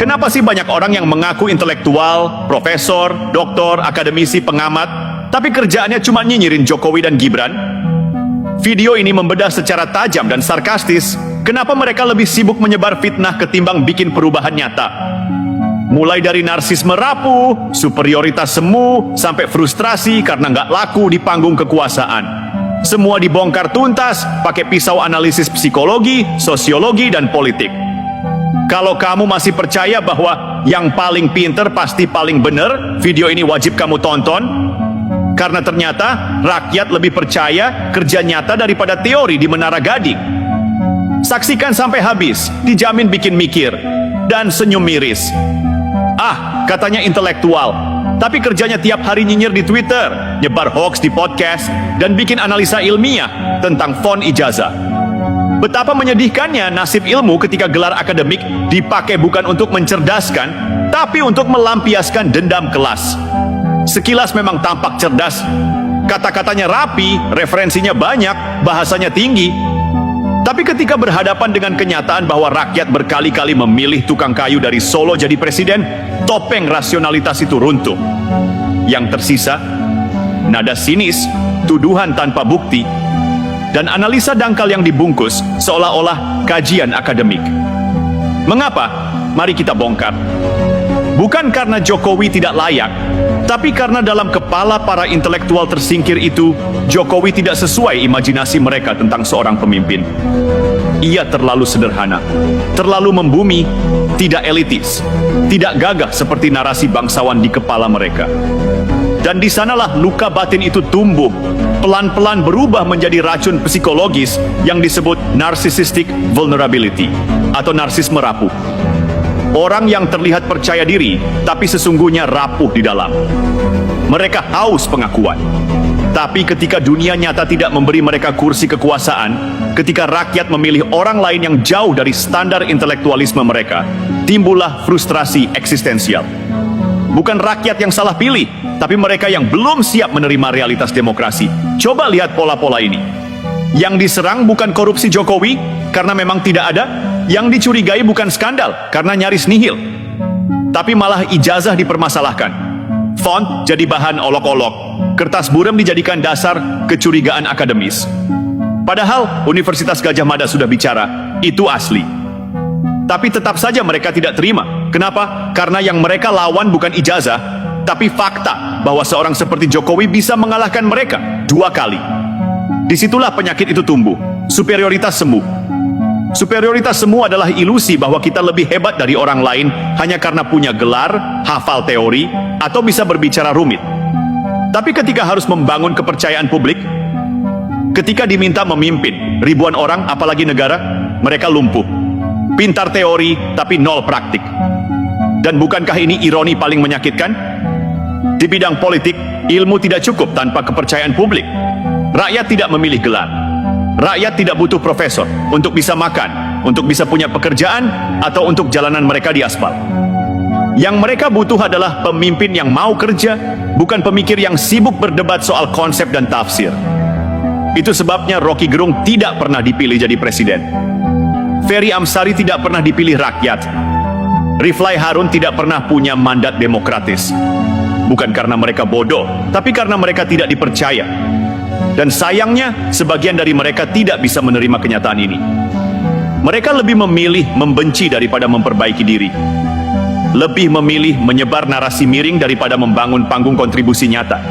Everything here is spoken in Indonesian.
Kenapa sih banyak orang yang mengaku intelektual, profesor, doktor, akademisi, pengamat, tapi kerjaannya cuma nyinyirin Jokowi dan Gibran? Video ini membedah secara tajam dan sarkastis kenapa mereka lebih sibuk menyebar fitnah ketimbang bikin perubahan nyata. Mulai dari narsisme rapuh, superioritas semu, sampai frustrasi karena nggak laku di panggung kekuasaan. Semua dibongkar tuntas pakai pisau analisis psikologi, sosiologi, dan politik. Kalau kamu masih percaya bahwa yang paling pinter pasti paling bener, video ini wajib kamu tonton. Karena ternyata rakyat lebih percaya kerja nyata daripada teori di Menara Gading. Saksikan sampai habis, dijamin bikin mikir dan senyum miris. Ah, katanya intelektual, tapi kerjanya tiap hari nyinyir di Twitter, nyebar hoax di podcast, dan bikin analisa ilmiah tentang font ijazah. Betapa menyedihkannya nasib ilmu ketika gelar akademik dipakai bukan untuk mencerdaskan, tapi untuk melampiaskan dendam kelas. Sekilas memang tampak cerdas, kata-katanya rapi, referensinya banyak, bahasanya tinggi. Tapi ketika berhadapan dengan kenyataan bahwa rakyat berkali-kali memilih tukang kayu dari Solo jadi presiden, topeng rasionalitas itu runtuh. Yang tersisa, nada sinis, tuduhan tanpa bukti, dan analisa dangkal yang dibungkus seolah-olah kajian akademik. Mengapa? Mari kita bongkar. Bukan karena Jokowi tidak layak, tapi karena dalam kepala para intelektual tersingkir itu, Jokowi tidak sesuai imajinasi mereka tentang seorang pemimpin. Ia terlalu sederhana, terlalu membumi, tidak elitis, tidak gagah seperti narasi bangsawan di kepala mereka. Dan di sanalah luka batin itu tumbuh, pelan-pelan berubah menjadi racun psikologis yang disebut narcissistic vulnerability atau narsisme rapuh. Orang yang terlihat percaya diri, tapi sesungguhnya rapuh di dalam. Mereka haus pengakuan. Tapi ketika dunia nyata tidak memberi mereka kursi kekuasaan, ketika rakyat memilih orang lain yang jauh dari standar intelektualisme mereka, timbullah frustrasi eksistensial. Bukan rakyat yang salah pilih, tapi mereka yang belum siap menerima realitas demokrasi. Coba lihat pola-pola ini. Yang diserang bukan korupsi Jokowi, karena memang tidak ada. Yang dicurigai bukan skandal, karena nyaris nihil. Tapi malah ijazah dipermasalahkan. Font jadi bahan olok-olok. Kertas buram dijadikan dasar kecurigaan akademis. Padahal Universitas Gadjah Mada sudah bicara, itu asli. Tapi tetap saja mereka tidak terima. Kenapa? Karena yang mereka lawan bukan ijazah, tapi fakta bahwa seorang seperti Jokowi bisa mengalahkan mereka 2 kali. Disitulah penyakit itu tumbuh, superioritas semu. Superioritas semu adalah ilusi bahwa kita lebih hebat dari orang lain hanya karena punya gelar, hafal teori, atau bisa berbicara rumit. Tapi ketika harus membangun kepercayaan publik, ketika diminta memimpin ribuan orang, apalagi negara, mereka lumpuh. Pintar teori, tapi nol praktik. Dan bukankah ini ironi paling menyakitkan? Di bidang politik, ilmu tidak cukup tanpa kepercayaan publik. Rakyat tidak memilih gelar. Rakyat tidak butuh profesor untuk bisa makan, untuk bisa punya pekerjaan, atau untuk jalanan mereka di aspal. Yang mereka butuh adalah pemimpin yang mau kerja, bukan pemikir yang sibuk berdebat soal konsep dan tafsir. Itu sebabnya Rocky Gerung tidak pernah dipilih jadi presiden. Ferry Amsari tidak pernah dipilih rakyat. Riflai Harun tidak pernah punya mandat demokratis. Bukan karena mereka bodoh, tapi karena mereka tidak dipercaya. Dan sayangnya, sebagian dari mereka tidak bisa menerima kenyataan ini. Mereka lebih memilih membenci daripada memperbaiki diri. Lebih memilih menyebar narasi miring daripada membangun panggung kontribusi nyata.